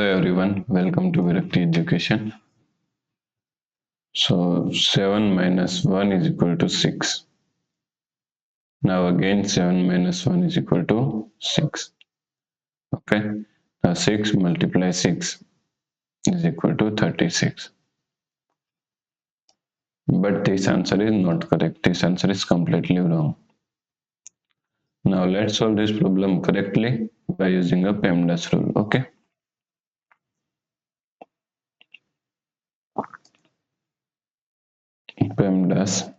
Hello everyone, welcome to Virakti Education. So 7 minus 1 is equal to 6. Now again 7 minus 1 is equal to 6. Okay. Now 6 multiply 6 is equal to 36. But this answer is not correct. This answer is completely wrong. Now let's solve this problem correctly by using a PEMDAS rule. Okay. PEMDAS.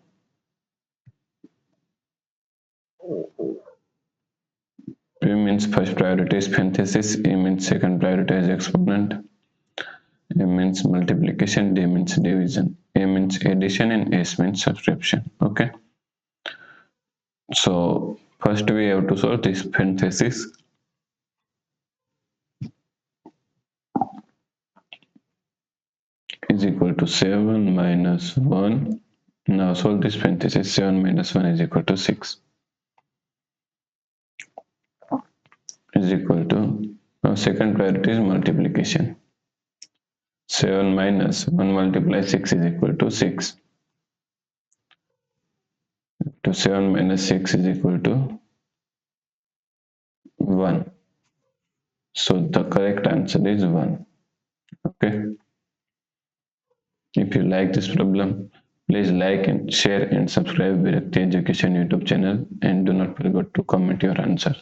P means first priority is parenthesis, E means second priority is exponent, M means multiplication, D means division, A means addition, and S means subtraction. Okay. So first we have to solve this parenthesis. Is equal to 7 minus 1. Now solve this parenthesis. 7 minus 1 is equal to 6. Is equal to, now second priority is multiplication. 7 minus 1 multiplied 6 is equal to 6. To 7 minus 6 is equal to 1. So the correct answer is 1. Okay. If you like this problem, please like and share and subscribe Virakti Education YouTube channel, and do not forget to comment your answer.